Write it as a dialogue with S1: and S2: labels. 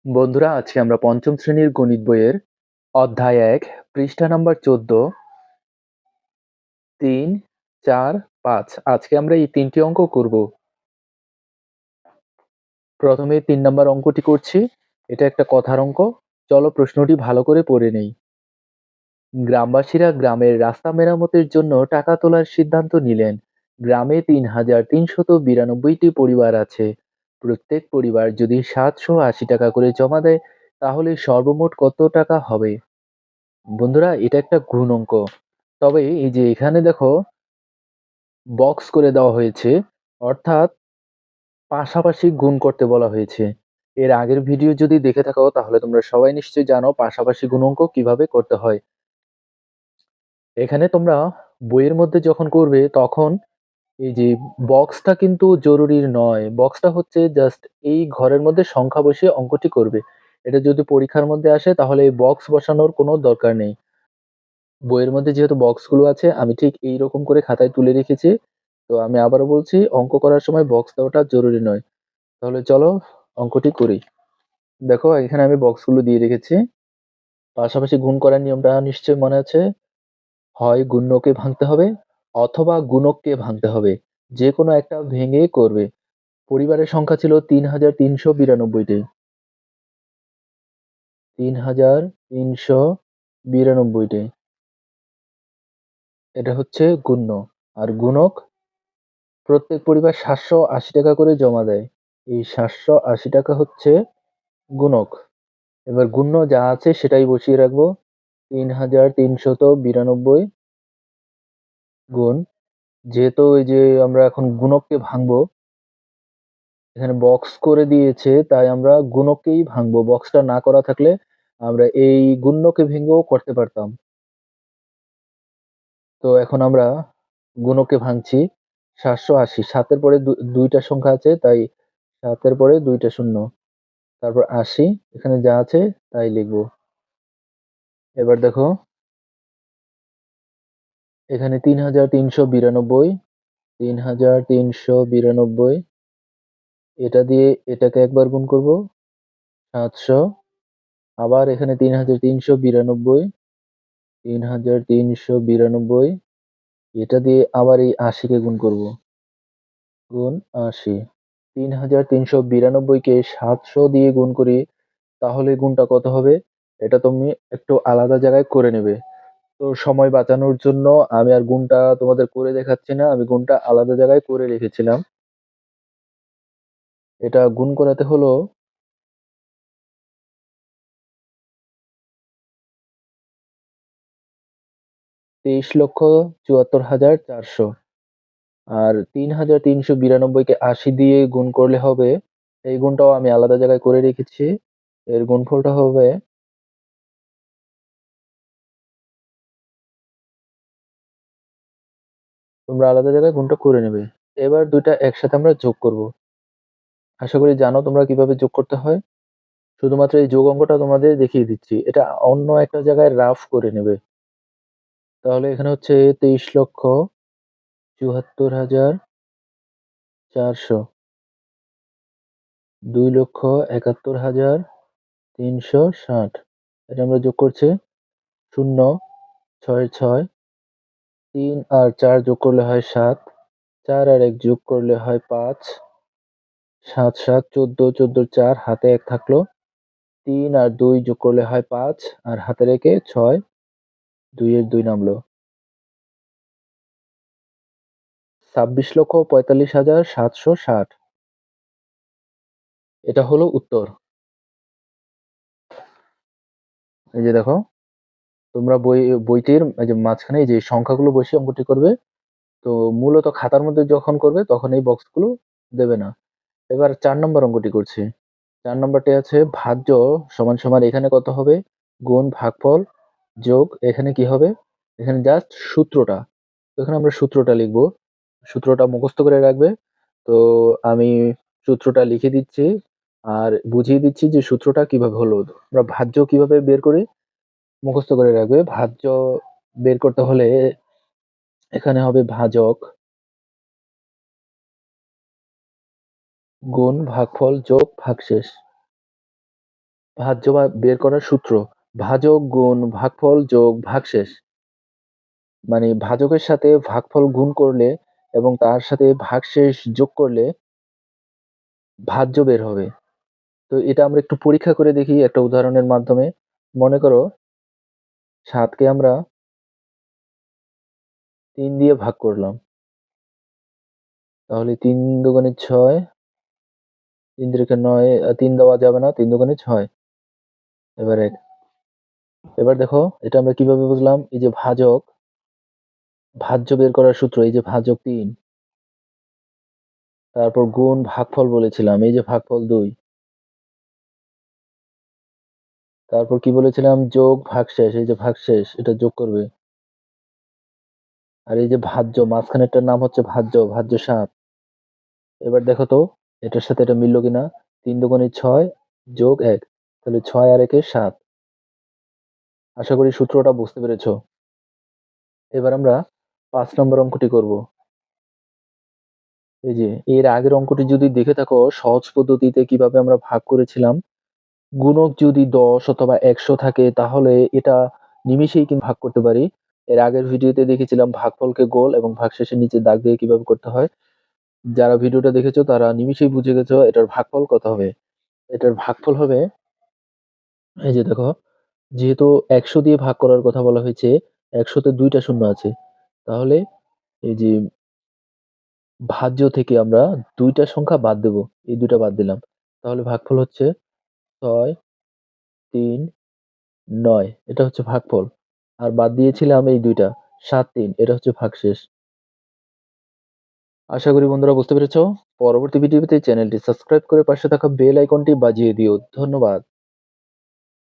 S1: বন্ধুরা, আজকে আমরা পঞ্চম শ্রেণীর গণিত বইয়ের অধ্যায় ১ পৃষ্ঠা নাম্বার ১৪ ৩, ৪, ৫ আজকে আমরা এই ৩টি অঙ্ক করব। প্রথমে ৩ নাম্বার অঙ্কটি করছি। এটা একটা কথার অঙ্ক। চলো প্রশ্নটি ভালো করে পড়ে নেই। গ্রামবাসীরা গ্রামের রাস্তা মেরামতের জন্য টাকা তোলার সিদ্ধান্ত নিলেন। গ্রামে ৩,৩৯২টি পরিবার আছে। প্রত্যেক পরিবার যদি ৭৮০ টাকা করে জমা দেয় তাহলে সর্বমোট কত টাকা হবে? বন্ধুরা, এটা একটা গুণ অঙ্ক। তবে এই যে এখানে দেখো বক্স করে দেওয়া হয়েছে, অর্থাৎ পাশাপাশি গুণ করতে বলা হয়েছে। এর আগের ভিডিও যদি দেখে থাকো তাহলে তোমরা সবাই নিশ্চয়ই জানো পাশাপাশি গুণ অঙ্ক কিভাবে করতে হয়। এখানে তোমরা বইয়ের মধ্যে যখন করবে তখন এই যে বক্সটা কিন্তু জরুরি নয়। বক্সটা হচ্ছে জাস্ট এই ঘরের মধ্যে সংখ্যা বসিয়ে অঙ্কটি করবে। এটা যদি পরীক্ষার মধ্যে আসে তাহলে এই বক্স বসানোর কোনো দরকার নেই। বইয়ের মধ্যে যেহেতু বক্সগুলো আছে আমি ঠিক এইরকম করে খাতায় তুলে রেখেছি। তো আমি আবারও বলছি, অঙ্ক করার সময় বক্স দেওয়াটা জরুরি নয়। তাহলে চলো অঙ্কটি করি। দেখো এখানে আমি বক্সগুলো দিয়ে রেখেছি। পাশাপাশি গুণ করার নিয়মটা নিশ্চয়ই মনে আছে। হয় গুণ্যকে ভাঙতে হবে অথবা গুণককে ভাঙতে হবে। যে কোনো একটা ভেঙে করবে। পরিবারের সংখ্যা ছিল ৩,৩৯২টি। ৩,৩৯২টি। এটা হচ্ছে গুণ্য। আর গুণক, প্রত্যেক পরিবার ৭৮০ টাকা করে জমা দেয়। এই ৭৮০ টাকা হচ্ছে গুণক। এবার গুণ্য যা আছে সেটাই বসিয়ে রাখবো। ৩,৩৯২ গুণ, যেহেতু ওই যে আমরা এখন গুণককে ভাঙবো, এখানে বক্স করে দিয়েছে তাই আমরা গুণককেই ভাঙবো। বক্সটা না করা থাকলে আমরা এই গুণ্যকে ভেঙেও করতে পারতাম। তো এখন আমরা গুণককে ভাঙছি। ৭৮০, ৭ এর পরে দুইটা সংখ্যা আছে তাই ৭ এর পরে দুইটা শূন্য, তারপর ৮০, এখানে যা আছে তাই লিখবো। এবার দেখো এখানে ৩,৩৯২, ৩,৩৯২, এটা দিয়ে এটাকে একবার গুণ করব ৭০০, আবার এখানে ৩,৩৯২, ৩,৩৯২, এটা দিয়ে আবার এই ৮০ কে গুণ করব, গুণ ৮০। ৩,৩৯২ কে ৭০০ দিয়ে গুণ করি তাহলে গুণটা কত হবে? এটা তুমি একটু আলাদা জায়গায় করে নেবে। তো সময় বাঁচানোর জন্য আমি আর গুণটা তোমাদের করে দেখাচ্ছি না, আমি গুণটা আলাদা জায়গায় করে রেখেছিলাম। এটা গুণ করাতে হলো ২৩,৭৪,৪০০, আর ৩,৩৯২ কে ৮০ দিয়ে গুণ করলে হবে, এই গুণটাও আমি আলাদা জায়গায় করে রেখেছি। এর গুণফলটা হবে, তোমরা আলাদা জায়গায় গুণটা করে নেবে। এবার দুইটা একসাথে আমরা যোগ করব। আশা করি জানো তোমরা কিভাবে যোগ করতে হয়। শুধুমাত্র এই যোগ অঙ্কটা তোমাদের দেখিয়ে দিচ্ছি, এটা অন্য একটা জায়গায় রাফ করে নেবে। তাহলে এখানে হচ্ছে ২৩,৭৪,৪০০, ২,৭১,৩৬০, এটা আমরা যোগ করছি। ০, ৬, ৬, ৩ আর ৪ যোগ করলে হয় ৭, ৪ আর ১ যোগ করলে হয় ৫, ৭, ৭, ১৪, ১৪ ৪, হাতে ১ থাকলো। ৩ আর ২ যোগ করলে হয় ৫, আর হাতে রেখে ৬, ২ এর ২ নামলো। ২৬,৪৫,৭৬০, এটা হলো উত্তর। এই যে দেখো, তোমরা বইটির এই যে মাঝখানে এই যে সংখ্যাগুলো বসিয়ে অঙ্কটি করবে। তো মূলত খাতার মধ্যে যখন করবে তখন এই বক্সগুলো দেবে না। এবার ৪ নম্বর অঙ্কটি করছি। ৪ নম্বরটি আছে ভাজ্য সমান সমান, এখানে কত হবে? গুণ, ভাগফল, যোগ, এখানে কি হবে? এখানে জাস্ট সূত্রটা। তো এখানে আমরা সূত্রটা লিখবো। সূত্রটা মুখস্থ করে রাখবে। তো আমি সূত্রটা লিখে দিচ্ছি আর বুঝিয়ে দিচ্ছি যে সূত্রটা কিভাবে হলো। আমরা ভাজ্য কিভাবে বের করি মুখস্থ করে রাখবে। ভাজ্য বের করতে হলে এখানে হবে ভাজক গুণ ভাগফল যোগ ভাগশেষ। ভাজ্য বা বের করার সূত্র: ভাজক গুণ ভাগফল যোগ ভাগশেষ। মানে ভাজকের সাথে ভাগফল গুণ করলে এবং তার সাথে ভাগশেষ যোগ করলে ভাজ্য বের হবে। তো এটা আমরা একটু পরীক্ষা করে দেখি একটা উদাহরণের মাধ্যমে। মনে করো ৭ কে আমরা ৩ দিয়ে ভাগ করলাম। তাহলে ৩ দুগুণে ৬, ৩ তিরিকে ৯, ৩ দেওয়া যাবে না, ৩ দুগুণে ৬। এবার ১। এবার দেখো এটা আমরা কিভাবে বুঝলাম? এই যে ভাজক, ভাজ্য বের করার সূত্র, এই যে ভাজক ৩, তারপর গুণ ভাগফল বলেছিলাম, এই যে ভাগফল ২, তারপর কি বলেছিলাম? যোগ ভাগশেষ, এই যে ভাগশেষ, এটা যোগ করবে। আর এই যে ভাজ্য, মাঝখানেরটার নাম হচ্ছে ভাজ্য, ভাজ্য ৭। এবার দেখো তো এটার সাথে এটা মিললো কিনা? ৩ দুগুণে ৬ যোগ ১, তাহলে ৬ আর ১ এ ৭। আশা করি সূত্রটা বুঝতে পেরেছো। এবার আমরা ৫ নম্বর অঙ্কটি করব। এই যে এর আগের অঙ্কটি যদি দেখে থাকো, সহজ পদ্ধতিতে কিভাবে আমরা ভাগ করেছিলাম, গুণক যদি ১০ অথবা ১০০ থাকে তাহলে এটা নিমিষেই কিন্তু ভাগ করতে পারি। এর আগের ভিডিওতে দেখেছিলাম ভাগফলকে গোল এবং ভাগশেষের নিচে দাগ দিয়ে কিভাবে করতে হয়। যারা ভিডিওটা দেখেছো তারা নিমিষেই বুঝে গেছো এটার ভাগফল কত হবে। এটার ভাগফল হবে, এই যে দেখো, যেহেতু ১০০ দিয়ে ভাগ করার কথা বলা হয়েছে, ১০০ তে ২টা শূন্য আছে। তাহলে এই যে ভাজ্য থেকে আমরা ২টা সংখ্যা বাদ দেব। এই ২টা বাদ দিলাম। তাহলে ভাগফল হচ্ছে ৬, ৩, ৯, এটা হচ্ছে ভাগফল। আর বাদ দিয়েছিলাম এই ২টা, ৭, ৩, এটা হচ্ছে ভাগশেষ। আশা করি বন্ধুরা বুঝতে পেরেছো। পরবর্তী ভিডিওতে চ্যানেলটি সাবস্ক্রাইব করে পাশে থাকা বেল আইকনটি বাজিয়ে দিও। ধন্যবাদ।